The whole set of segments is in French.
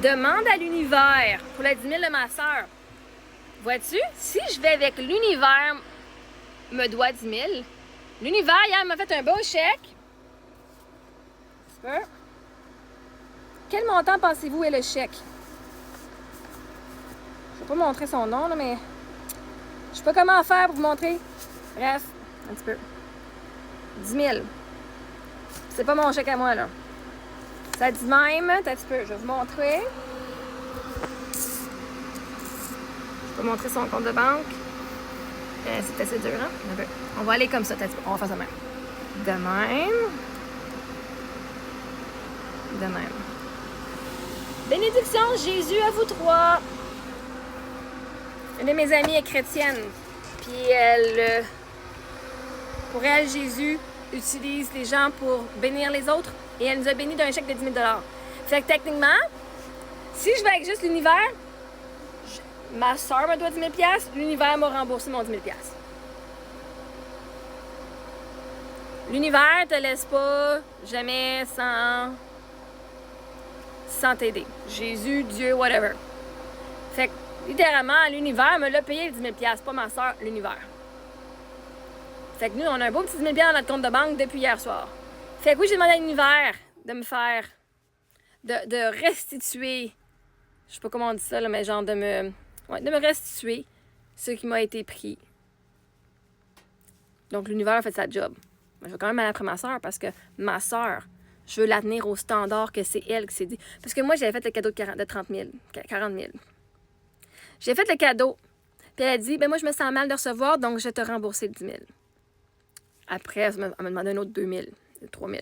Demande à l'univers pour la 10 000 de ma soeur. Vois-tu, si je vais avec l'univers me doit 10 000, l'univers, hier, m'a fait un beau chèque. Quel montant pensez-vous est le chèque? Je vais pas montrer son nom, là, mais je sais pas comment faire pour vous montrer. Bref, un petit peu. 10 000. C'est pas mon chèque à moi, là. Ça dit même, un petit peu, je vais vous montrer. Je vais montrer son compte de banque. C'est assez dur, hein? On va aller comme ça, on va faire ça même. De même. De même. Bénédiction, Jésus à vous trois. Une de mes amies est chrétienne. Puis elle, pour elle, Jésus utilise les gens pour bénir les autres. Et elle nous a bénis d'un chèque de 10 000 $. Fait que techniquement, si je vais avec juste l'univers, ma soeur me doit 10 000 $, l'univers m'a remboursé mon 10 000 $. L'univers te laisse pas jamais sans t'aider. Jésus, Dieu, whatever. Fait que, littéralement, l'univers me l'a payé le 10 000 $, pas ma soeur, l'univers. Fait que nous, on a un beau petit 10 000 $ dans notre compte de banque depuis hier soir. Fait que oui, j'ai demandé à l'univers de me faire, de restituer, je sais pas comment on dit ça, là, mais genre de me restituer ce qui m'a été pris. Donc l'univers a fait sa job. Mais je vais quand même aller après ma soeur parce que ma soeur, je veux la tenir au standard que c'est elle qui s'est dit. Parce que moi, j'avais fait le cadeau de 30 000, 40 000. J'ai fait le cadeau. Puis elle a dit, ben moi, je me sens mal de recevoir, donc je vais te rembourser le 10 000. Après, elle m'a demandé un autre 2 000, 3 000.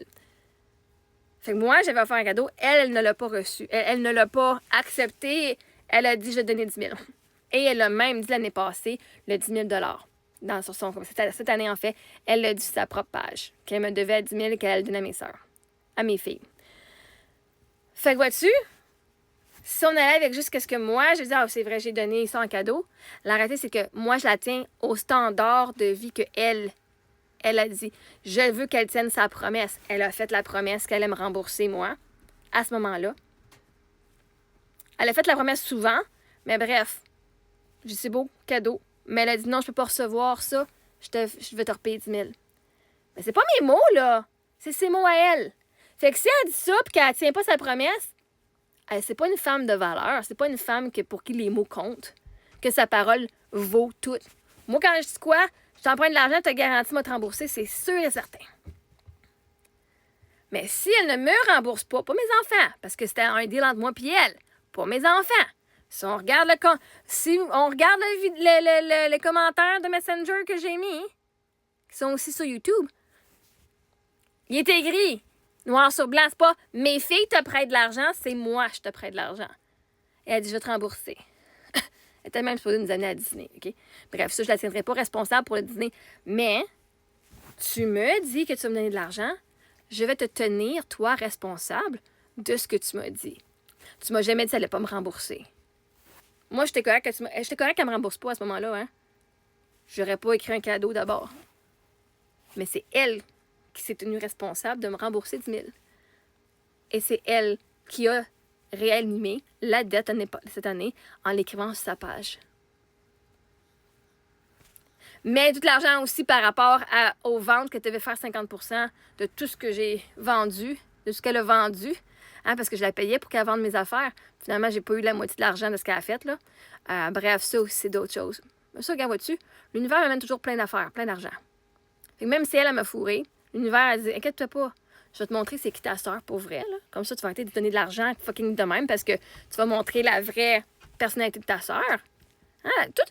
Fait que moi, j'avais offert un cadeau. Elle ne l'a pas reçu. Elle ne l'a pas accepté. Elle a dit, je vais te donner 10 000. Et elle a même dit l'année passée, le 10 000 $. Sur son, cette année, en fait, elle l'a dit sur sa propre page. Qu'elle me devait 10 000 et qu'elle donnait à mes sœurs. À mes filles. Fait que vois-tu, si on allait avec juste ce que moi, je dis, ah, c'est vrai, j'ai donné ça en cadeau. La réalité, c'est que moi, je la tiens au standard de vie que elle a dit. Je veux qu'elle tienne sa promesse. Elle a fait la promesse qu'elle allait me rembourser, moi, à ce moment-là. Elle a fait la promesse souvent, mais bref, je dis, c'est beau, cadeau. Mais elle a dit, non, je peux pas recevoir ça. Je vais te repayer 10 000. Mais c'est pas mes mots, là. C'est ses mots à elle. Fait que si elle dit ça et qu'elle tient pas sa promesse, c'est pas une femme de valeur. C'est pas une femme pour qui les mots comptent. Que sa parole vaut tout. Moi, quand je dis quoi, je t'emprunte de l'argent, tu te garantis de te rembourser, c'est sûr et certain. Mais si elle ne me rembourse pas mes enfants, parce que c'était un deal entre moi et elle, pas mes enfants. Si on regarde les commentaires de Messenger que j'ai mis, qui sont aussi sur YouTube, il est écrit, noir sur blanc, c'est pas mes filles te prêtent de l'argent, c'est moi je te prête de l'argent. Et elle dit, je vais te rembourser. Elle était même supposée nous amener à Disney, OK? Bref, ça, je la tiendrai pas responsable pour le dîner. Mais, tu me dis que tu vas me donner de l'argent, je vais te tenir, toi, responsable de ce que tu m'as dit. Tu m'as jamais dit qu'elle allait pas me rembourser. Moi, j'étais correct qu'elle me rembourse pas à ce moment-là, hein? J'aurais pas écrit un cadeau d'abord. Mais c'est elle qui s'est tenue responsable de me rembourser 10 000. Et c'est elle qui a réanimé la dette cette année en l'écrivant sur sa page. Mais tout l'argent aussi par rapport aux ventes que tu devais faire 50% de tout ce que j'ai vendu, de ce qu'elle a vendu, hein, parce que je la payais pour qu'elle vende mes affaires. Finalement, j'ai pas eu la moitié de l'argent de ce qu'elle a fait, là. Bref, ça aussi, c'est d'autres choses. Mais ça, regarde, vois-tu, l'univers m'amène toujours plein d'affaires, plein d'argent. Fait que même si elle m'a fourré, l'univers a dit, inquiète-toi pas, je vais te montrer c'est qui ta sœur pour vrai, là. Comme ça, tu vas arrêter de donner de l'argent fucking de même parce que tu vas montrer la vraie personnalité de ta sœur. Hein? Tout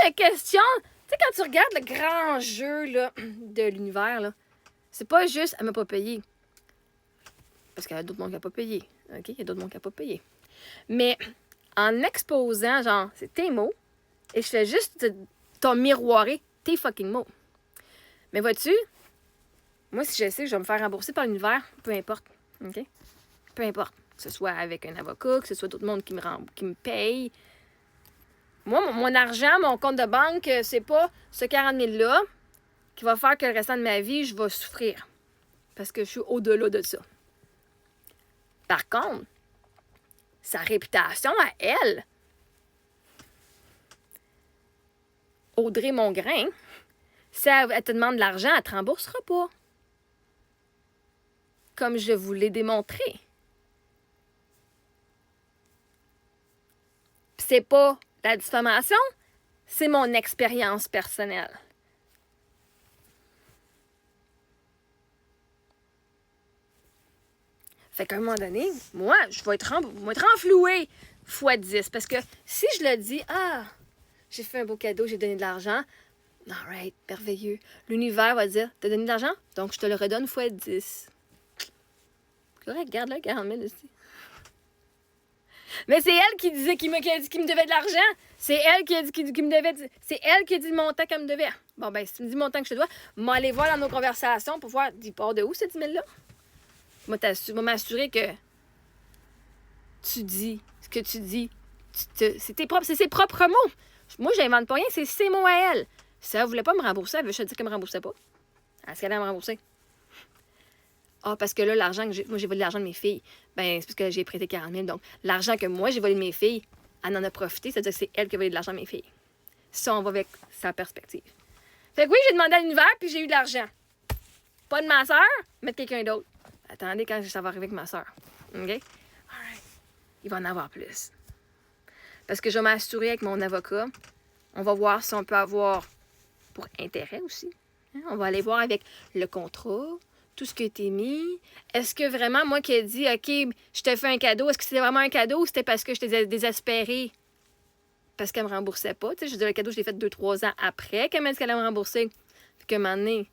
est question. Tu sais, quand tu regardes le grand jeu là, de l'univers, là, c'est pas juste elle m'a pas payé. Parce qu'il y a d'autres monde qui n'a pas payé. OK? Il y a d'autres monde qui n'a pas payé. Mais en exposant, genre, c'est tes mots, et je fais juste t'en miroirer tes fucking mots. Mais vois-tu, moi, si je sais que je vais me faire rembourser par l'univers, peu importe. OK? Peu importe. Que ce soit avec un avocat, que ce soit d'autres monde qui me paye. Moi, mon argent, mon compte de banque, c'est pas ce 40 000-là qui va faire que le restant de ma vie, je vais souffrir. Parce que je suis au-delà de ça. Par contre, sa réputation à elle. Audrey Mongrain, si elle te demande de l'argent, elle ne te remboursera pas. Comme je vous l'ai démontré. C'est pas la diffamation, c'est mon expérience personnelle. Fait qu'à un moment donné, moi, je vais être renflouée fois 10. Parce que si je le dis, j'ai fait un beau cadeau, j'ai donné de l'argent, alright, merveilleux. L'univers va dire, t'as donné de l'argent? Donc je te le redonne fois 10. Correct, garde-le, 40 000 aussi. Mais c'est elle qui disait qui a dit qu'il me devait de l'argent. C'est elle qui a dit qu'il me devait. C'est elle qui a dit le montant qu'elle me devait. Bon, ben, si tu me dis le montant que je te dois, aller voir dans nos conversations pour voir, il part de où, ce 10 000-là? Je vais m'assurer que tu dis ce que tu dis. C'est ses propres mots. Moi, je n'invente pas rien, c'est ses mots à elle. Si elle ne voulait pas me rembourser, elle veut juste dire qu'elle ne me remboursait pas. Est-ce qu'elle allait me rembourser? Parce que là, l'argent que moi, j'ai volé l'argent de mes filles. Ben, c'est parce que j'ai prêté 40 000. Donc, l'argent que moi, j'ai volé de mes filles, elle en a profité. C'est-à-dire que c'est elle qui a volé de l'argent de mes filles. Ça, on va avec sa perspective. Fait que oui, j'ai demandé à l'univers, puis j'ai eu de l'argent. Pas de ma soeur, mais de quelqu'un d'autre. Attendez quand ça va arriver avec ma soeur. OK? Alright. Il va en avoir plus. Parce que je vais m'assurer avec mon avocat. On va voir si on peut avoir pour intérêt aussi. On va aller voir avec le contrat, tout ce qui a été mis. Est-ce que vraiment, moi qui ai dit, OK, je te fais un cadeau, est-ce que c'était vraiment un cadeau ou c'était parce que j'étais désespérée? Parce qu'elle ne me remboursait pas. Tu sais, je veux dire, le cadeau, je l'ai fait 2-3 ans après qu'elle m'a dit qu'elle allait me rembourser. Fait qu'à un moment donné,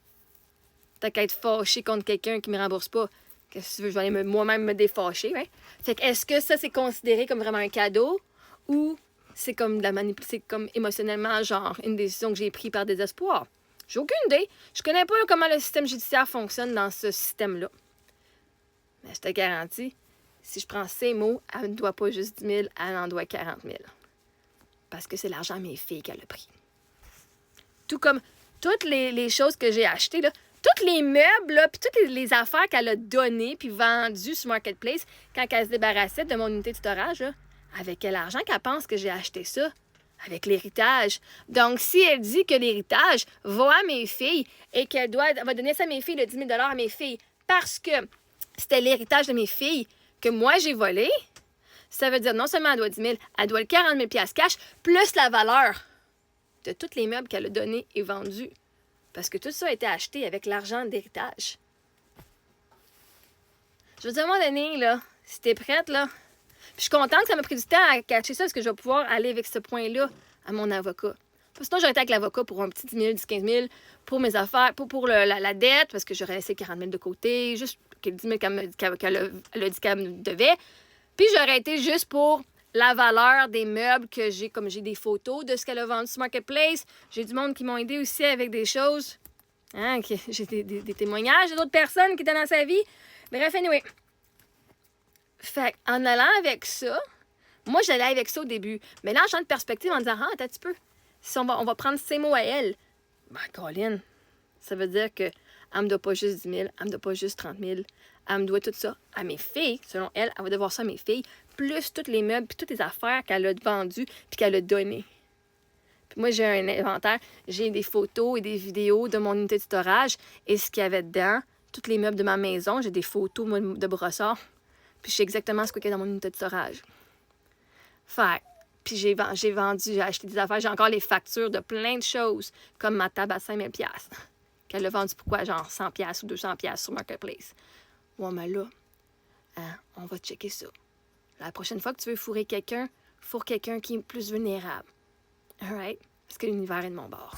t'as qu'à être fâché contre quelqu'un qui ne me rembourse pas. Qu'est-ce que tu veux? Je vais aller moi-même me défâcher. Hein? Fait que est-ce que ça, c'est considéré comme vraiment un cadeau ou c'est comme de la c'est comme émotionnellement, genre, une décision que j'ai prise par désespoir? J'ai aucune idée. Je connais pas comment le système judiciaire fonctionne dans ce système-là. Mais je te garantis, si je prends ces mots, elle ne doit pas juste 10 000, elle en doit 40 000. Parce que c'est l'argent de mes filles qu'elle a pris. Tout comme toutes les choses que j'ai achetées, là, tous les meubles, là, puis toutes les affaires qu'elle a données puis vendues sur Marketplace quand elle se débarrassait de mon unité de storage, là, avec quel argent qu'elle pense que j'ai acheté ça? Avec l'héritage. Donc, si elle dit que l'héritage va à mes filles et qu'elle va donner ça à mes filles, le 10 000 à mes filles, parce que c'était l'héritage de mes filles que moi j'ai volé, ça veut dire non seulement elle doit 10 000, elle doit le 40 000 $ cash, plus la valeur de tous les meubles qu'elle a donnés et vendus. Parce que tout ça a été acheté avec l'argent d'héritage. Je veux dire, à un moment donné, là, si t'es prête, là, puis je suis contente que ça m'a pris du temps à cacher ça, parce que je vais pouvoir aller avec ce point-là à mon avocat. Sinon, j'aurais été avec l'avocat pour un petit 10 000, 10 15 000 pour mes affaires, pour la dette, parce que j'aurais laissé 40 000 de côté, juste 10 000 qu'elle a dit qu'elle me devait. Puis j'aurais été juste pour la valeur des meubles que j'ai, comme j'ai des photos de ce qu'elle a vendu sur Marketplace. J'ai du monde qui m'ont aidé aussi avec des choses. Hein, j'ai des témoignages d'autres personnes qui étaient dans sa vie. Bref, anyway. Fait en allant avec ça, moi, j'allais avec ça au début. Mais là, en changeant de perspective, en disant, attends un petit peu. Si on va prendre ces mots à elle. Ben, Colin, ça veut dire que elle me doit pas juste 10 000, elle me doit pas juste 30 000. Elle me doit tout ça à mes filles. Selon elle, elle va devoir ça à mes filles. Plus tous les meubles, puis toutes les affaires qu'elle a vendues, puis qu'elle a données. Puis moi, j'ai un inventaire. J'ai des photos et des vidéos de mon unité de storage. Et ce qu'il y avait dedans, tous les meubles de ma maison, j'ai des photos moi, de brossard. Puis je sais exactement ce qu'il y a dans mon unité de storage. Fait puis j'ai acheté des affaires. J'ai encore les factures de plein de choses, comme ma table à 5 000 $. Qu'elle a vendu pour quoi? Genre 100 $ ou 200 $ sur Marketplace. Ouais, mais là, on va checker ça. La prochaine fois que tu veux fourrer quelqu'un, fourre quelqu'un qui est plus vulnérable. Alright? Parce que l'univers est de mon bord.